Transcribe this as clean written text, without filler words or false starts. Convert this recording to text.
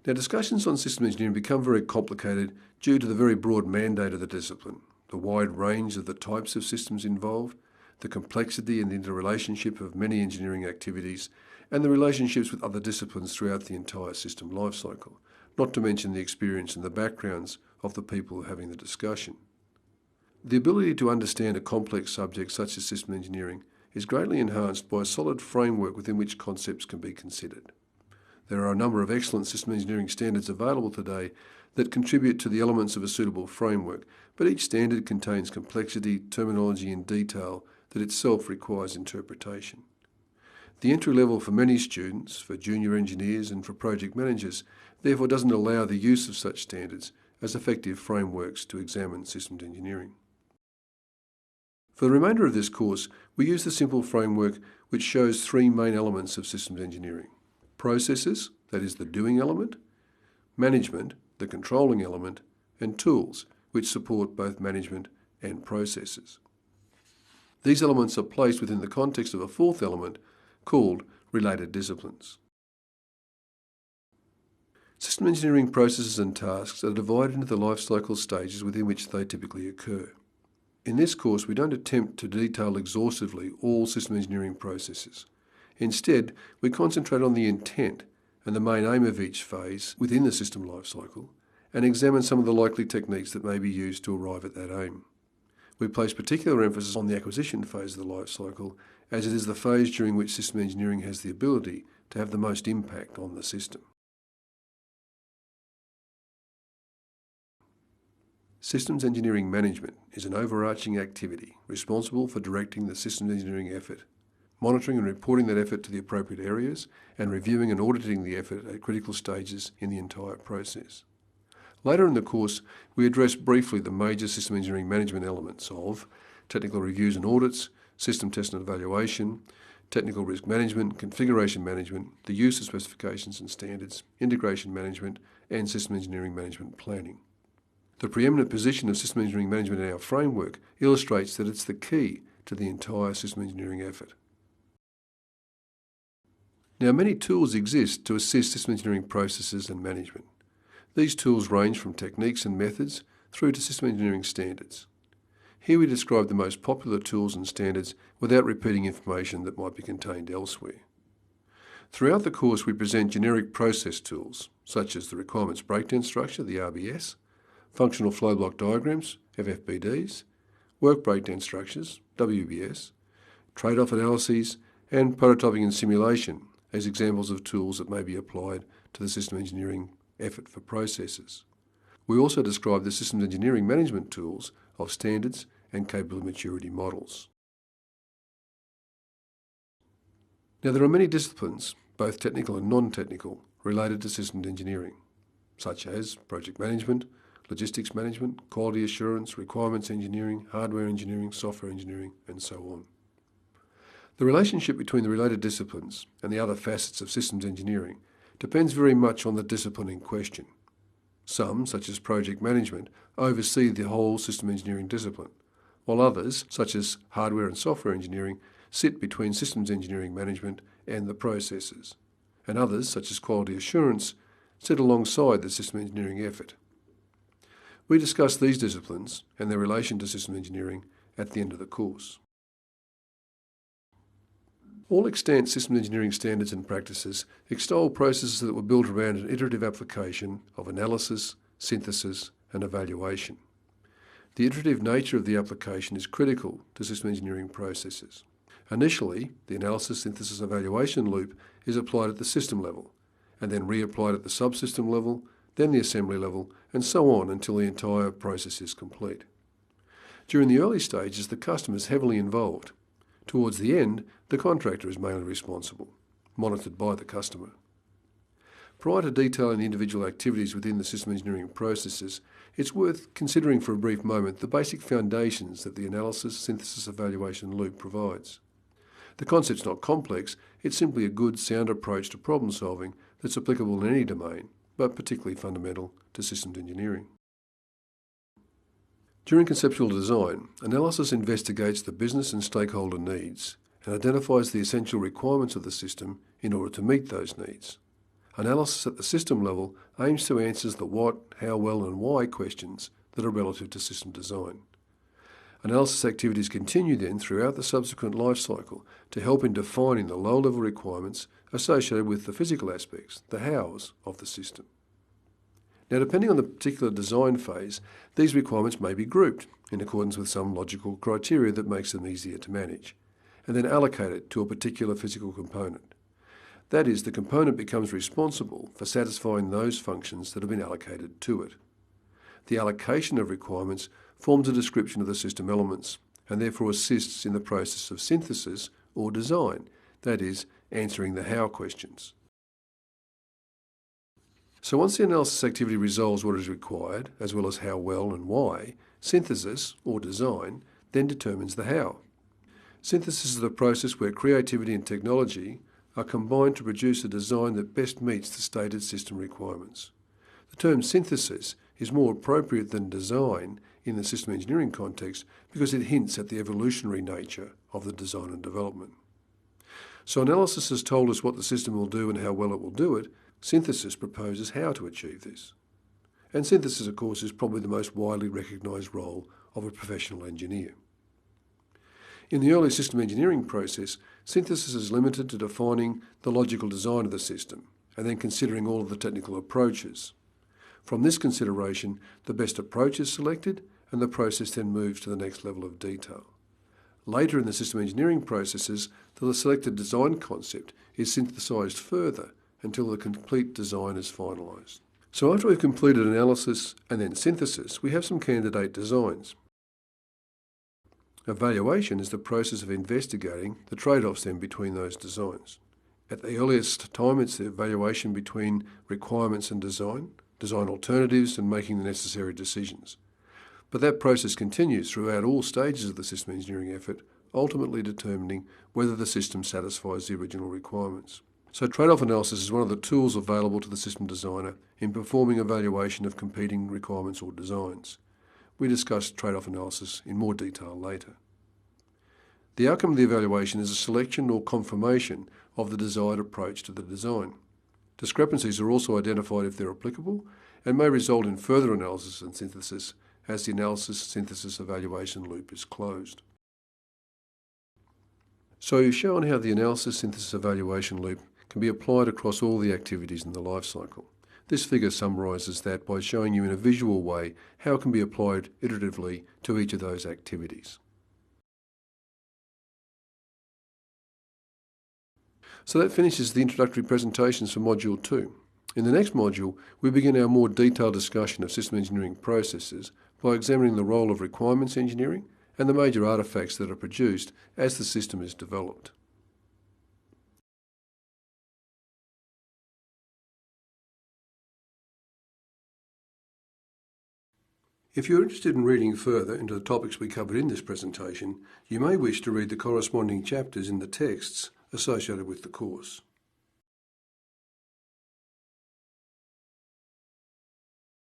Now, discussions on system engineering become very complicated due to the very broad mandate of the discipline, the wide range of the types of systems involved, the complexity and the interrelationship of many engineering activities, and the relationships with other disciplines throughout the entire system lifecycle, not to mention the experience and the backgrounds of the people having the discussion. The ability to understand a complex subject such as system engineering is greatly enhanced by a solid framework within which concepts can be considered. There are a number of excellent system engineering standards available today that contribute to the elements of a suitable framework, but each standard contains complexity, terminology and detail that itself requires interpretation. The entry level for many students, for junior engineers and for project managers, therefore doesn't allow the use of such standards as effective frameworks to examine systems engineering. For the remainder of this course, we use the simple framework which shows three main elements of systems engineering: processes, that is the doing element; management, the controlling element; and tools, which support both management and processes. These elements are placed within the context of a fourth element called related disciplines. System engineering processes and tasks are divided into the life cycle stages within which they typically occur. In this course, we don't attempt to detail exhaustively all system engineering processes. Instead, we concentrate on the intent and the main aim of each phase within the system lifecycle and examine some of the likely techniques that may be used to arrive at that aim. We place particular emphasis on the acquisition phase of the lifecycle, as it is the phase during which system engineering has the ability to have the most impact on the system. Systems engineering management is an overarching activity responsible for directing the systems engineering effort, monitoring and reporting that effort to the appropriate areas, and reviewing and auditing the effort at critical stages in the entire process. Later in the course, we address briefly the major system engineering management elements of technical reviews and audits, system test and evaluation, technical risk management, configuration management, the use of specifications and standards, integration management, and system engineering management planning. The preeminent position of system engineering management in our framework illustrates that it's the key to the entire system engineering effort. Now, many tools exist to assist system engineering processes and management. These tools range from techniques and methods through to system engineering standards. Here we describe the most popular tools and standards without repeating information that might be contained elsewhere. Throughout the course, we present generic process tools, such as the requirements breakdown structure, the RBS, functional flow block diagrams, FFBDs, work breakdown structures, WBS, trade-off analyses, and prototyping and simulation as examples of tools that may be applied to the system engineering effort for processes. We also describe the systems engineering management tools of standards and capability maturity models. Now, there are many disciplines, both technical and non-technical, related to systems engineering, such as project management, logistics management, quality assurance, requirements engineering, hardware engineering, software engineering, and so on. The relationship between the related disciplines and the other facets of systems engineering depends very much on the discipline in question. Some, such as project management, oversee the whole system engineering discipline, while others, such as hardware and software engineering, sit between systems engineering management and the processes, and others, such as quality assurance, sit alongside the system engineering effort. We discuss these disciplines and their relation to system engineering at the end of the course. All extant systems engineering standards and practices extol processes that were built around an iterative application of analysis, synthesis, and evaluation. The iterative nature of the application is critical to system engineering processes. Initially, the analysis, synthesis, evaluation loop is applied at the system level, and then reapplied at the subsystem level, then the assembly level, and so on until the entire process is complete. During the early stages, the customer is heavily involved. Towards the end, the contractor is mainly responsible, monitored by the customer. Prior to detailing the individual activities within the system engineering processes, it's worth considering for a brief moment the basic foundations that the analysis, synthesis, evaluation loop provides. The concept's not complex, it's simply a good, sound approach to problem solving that's applicable in any domain, but particularly fundamental to systems engineering. During conceptual design, analysis investigates the business and stakeholder needs and identifies the essential requirements of the system in order to meet those needs. Analysis at the system level aims to answer the what, how well and why questions that are relative to system design. Analysis activities continue then throughout the subsequent life cycle to help in defining the low-level requirements associated with the physical aspects, the hows, of the system. Now, depending on the particular design phase, these requirements may be grouped in accordance with some logical criteria that makes them easier to manage, and then allocated to a particular physical component. That is, the component becomes responsible for satisfying those functions that have been allocated to it. The allocation of requirements forms a description of the system elements and therefore assists in the process of synthesis or design, that is, answering the how questions. So once the analysis activity resolves what is required, as well as how well and why, synthesis, or design, then determines the how. Synthesis is the process where creativity and technology are combined to produce a design that best meets the stated system requirements. The term synthesis is more appropriate than design in the system engineering context because it hints at the evolutionary nature of the design and development. So analysis has told us what the system will do and how well it will do it. Synthesis proposes how to achieve this. And synthesis, of course, is probably the most widely recognised role of a professional engineer. In the early system engineering process, synthesis is limited to defining the logical design of the system and then considering all of the technical approaches. From this consideration, the best approach is selected and the process then moves to the next level of detail. Later in the system engineering processes, the selected design concept is synthesised further until the complete design is finalised. So after we've completed analysis and then synthesis, we have some candidate designs. Evaluation is the process of investigating the trade-offs then between those designs. At the earliest time, it's the evaluation between requirements and design alternatives and making the necessary decisions. But that process continues throughout all stages of the system engineering effort, ultimately determining whether the system satisfies the original requirements. So trade-off analysis is one of the tools available to the system designer in performing evaluation of competing requirements or designs. We discuss trade-off analysis in more detail later. The outcome of the evaluation is a selection or confirmation of the desired approach to the design. Discrepancies are also identified if they're applicable and may result in further analysis and synthesis as the analysis-synthesis-evaluation loop is closed. So you've shown how the analysis-synthesis-evaluation loop can be applied across all the activities in the life cycle. This figure summarises that by showing you in a visual way how it can be applied iteratively to each of those activities. So that finishes the introductory presentations for Module 2. In the next module, we begin our more detailed discussion of system engineering processes by examining the role of requirements engineering and the major artefacts that are produced as the system is developed. If you're interested in reading further into the topics we covered in this presentation, you may wish to read the corresponding chapters in the texts associated with the course.